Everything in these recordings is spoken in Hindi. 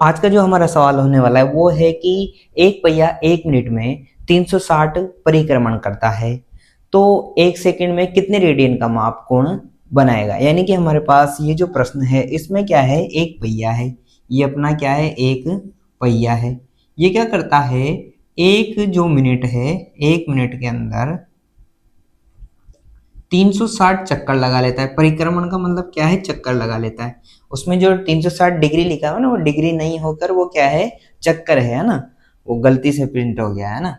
आज का जो हमारा सवाल होने वाला है वो है कि एक पहिया 1 मिनट में 360 परिक्रमण करता है, तो 1 सेकंड में कितने रेडियन का माप कोण बनाएगा। यानी कि हमारे पास ये जो प्रश्न है इसमें क्या है, एक पहिया है, ये अपना क्या है, एक पहिया है। ये क्या करता है, एक जो मिनट है, 1 मिनट के अंदर 360 चक्कर लगा लेता है। परिक्रमण का मतलब क्या है, चक्कर लगा लेता है। उसमें जो 360 डिग्री लिखा है ना, वो डिग्री नहीं होकर वो क्या है, चक्कर है ना, वो गलती से प्रिंट हो गया है ना।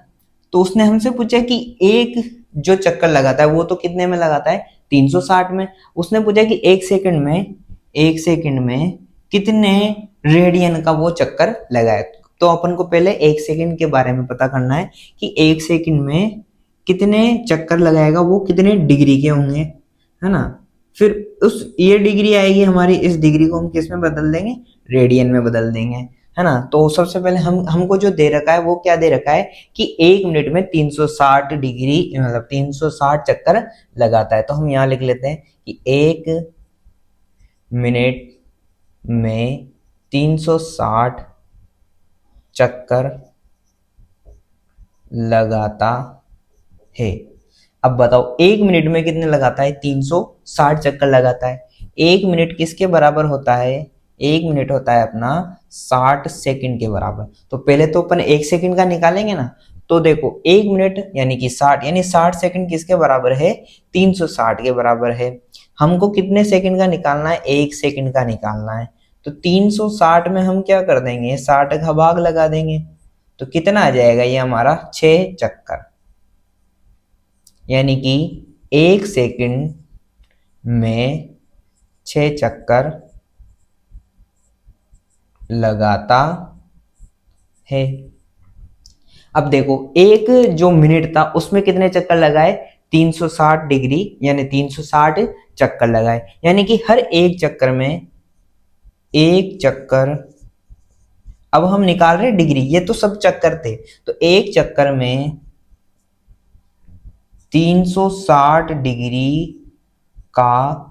तो उसने हमसे पूछा कि एक जो चक्कर लगाता है वो तो कितने में लगाता है, 360 में। उसने पूछा कि 1 सेकंड में कितने रेडियन का वो चक्कर लगाए। तो अपन को पहले 1 सेकंड के बारे में पता करना है कि 1 सेकंड में कितने चक्कर लगाएगा, वो कितने डिग्री के होंगे, है ना। फिर उस ये डिग्री आएगी हमारी, इस डिग्री को हम किस में बदल देंगे, रेडियन में बदल देंगे, है ना। तो सबसे पहले हमको जो दे रखा है वो क्या दे रखा है कि 1 मिनट में 360 डिग्री मतलब 360 चक्कर लगाता है। तो हम यहाँ लिख लेते हैं कि 1 मिनट में 360 चक्कर लगाता है। अब बताओ 1 मिनट में कितने लगाता है, 360 चक्कर लगाता है। 1 मिनट किसके बराबर होता है, 1 मिनट होता है अपना 60 सेकंड के बराबर। तो पहले तो अपन 1 सेकंड का निकालेंगे ना। तो देखो 1 मिनट यानी कि 60, यानी 60 सेकंड किसके बराबर है, 360 के बराबर है। हमको कितने सेकंड का निकालना है, 1 सेकंड का निकालना है। तो 360 में हम क्या कर देंगे, 60 का भाग लगा देंगे। तो कितना आ जाएगा, ये हमारा 6 चक्कर। यानी कि 1 सेकंड में 6 चक्कर लगाता है। अब देखो एक जो मिनट था उसमें कितने चक्कर लगाए, 360 डिग्री यानी 360 चक्कर लगाए। यानी कि हर एक चक्कर में एक चक्कर, अब हम निकाल रहे डिग्री, ये तो सब चक्कर थे। तो एक चक्कर में 360 डिग्री का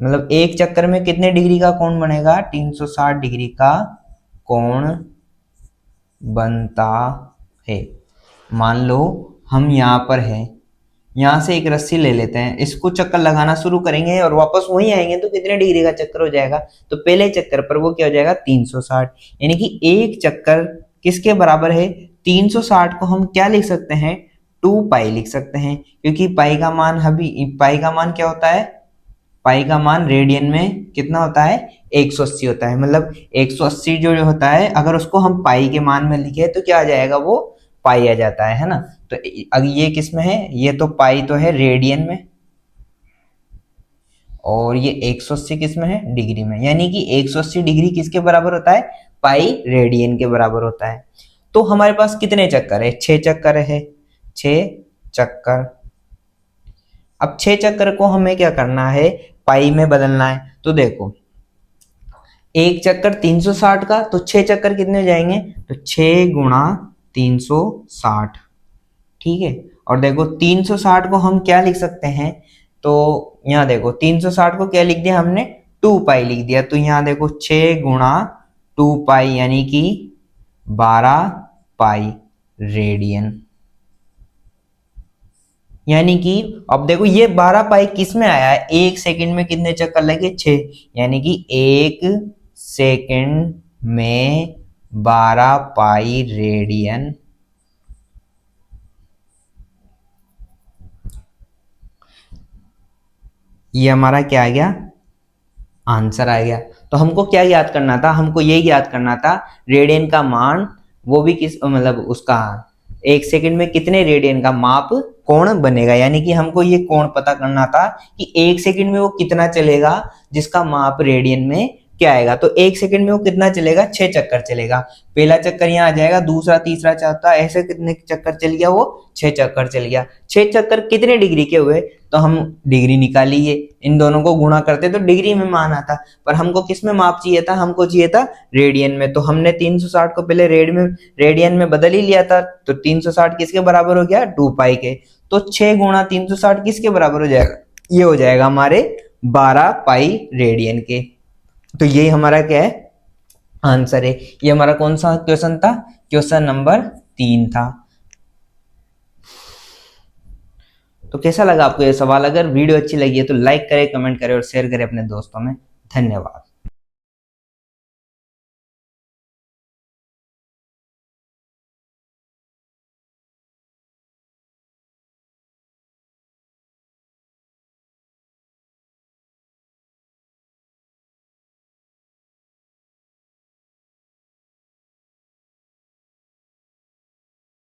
मतलब एक चक्कर में कितने डिग्री का कोण बनेगा, 360 डिग्री का कोण बनता है। मान लो हम यहाँ पर हैं, यहाँ से एक रस्सी ले लेते हैं, इसको चक्कर लगाना शुरू करेंगे और वापस वहीं आएंगे तो कितने डिग्री का चक्कर हो जाएगा, तो पहले चक्कर पर वो क्या हो जाएगा, 360। यानी कि एक चक्कर किसके बराबर है, 360 को हम क्या लिख सकते हैं, 2 पाई लिख सकते हैं। क्योंकि पाई का मान पाई का मान क्या होता है, पाई का मान रेडियन में कितना होता है, 180 होता है। मतलब 180 जो होता है अगर उसको हम पाई के मान में लिखे तो क्या आ जाएगा, वो पाई आ जाता है ना। तो अगर ये किस में है, ये तो पाई तो है रेडियन में, और ये 180 किस में है, डिग्री में। यानी कि 180 डिग्री किसके बराबर होता है, पाई रेडियन के बराबर होता है। तो हमारे पास कितने चक्कर है, 6 चक्कर है, 6 चक्कर। अब 6 चक्कर को हमें क्या करना है, पाई में बदलना है। तो देखो एक चक्कर 360 का, तो 6 चक्कर कितने हो जाएंगे, तो 6 गुणा 360, ठीक है। और देखो 360 को हम क्या लिख सकते हैं, तो यहाँ देखो 360 को क्या लिख दिया हमने, 2 पाई लिख दिया। तो यहाँ देखो 6 गुणा 2 पाई यानी कि 12 पाई रेडियन। यानी कि अब देखो ये 12 पाई किस में आया है, 1 सेकंड में कितने चक्कर लगे, 6। यानी कि 1 सेकंड में 12 पाई रेडियन ये हमारा क्या आ गया, आंसर आ गया। तो हमको क्या याद करना था, हमको ये याद करना था रेडियन का मान, वो भी किस मतलब उसका 1 सेकंड में कितने रेडियन का माप कोण बनेगा। यानी कि हमको ये कोण पता करना था कि 1 सेकंड में वो कितना चलेगा, जिसका माप रेडियन में क्या आएगा। तो 1 सेकंड में वो कितना चलेगा, 6 चक्कर चलेगा। पहला चक्कर यहाँ आ जाएगा, दूसरा तीसरा चौथा, ऐसे कितने चक्कर चल गया, वो 6 चक्कर चल गया। 6 चक्कर कितने डिग्री के हुए, तो हम डिग्री निकालिए, इन दोनों को गुणा करते तो डिग्री में मान आता। पर हमको किस में माप चाहिए था, हमको चाहिए था रेडियन में। तो हमने 360 को पहले रेडियन में बदल ही लिया था। तो 360 किसके बराबर हो गया, 2 पाई के। तो 6 गुणा 360 किसके बराबर हो जाएगा, ये हो जाएगा हमारे 12 पाई रेडियन के। तो ये हमारा क्या है, आंसर है। ये हमारा कौन सा क्वेश्चन था? क्वेश्चन नंबर 3 था। तो कैसा लगा आपको ये सवाल? अगर वीडियो अच्छी लगी है तो लाइक करें, कमेंट करें और शेयर करें अपने दोस्तों में। धन्यवाद।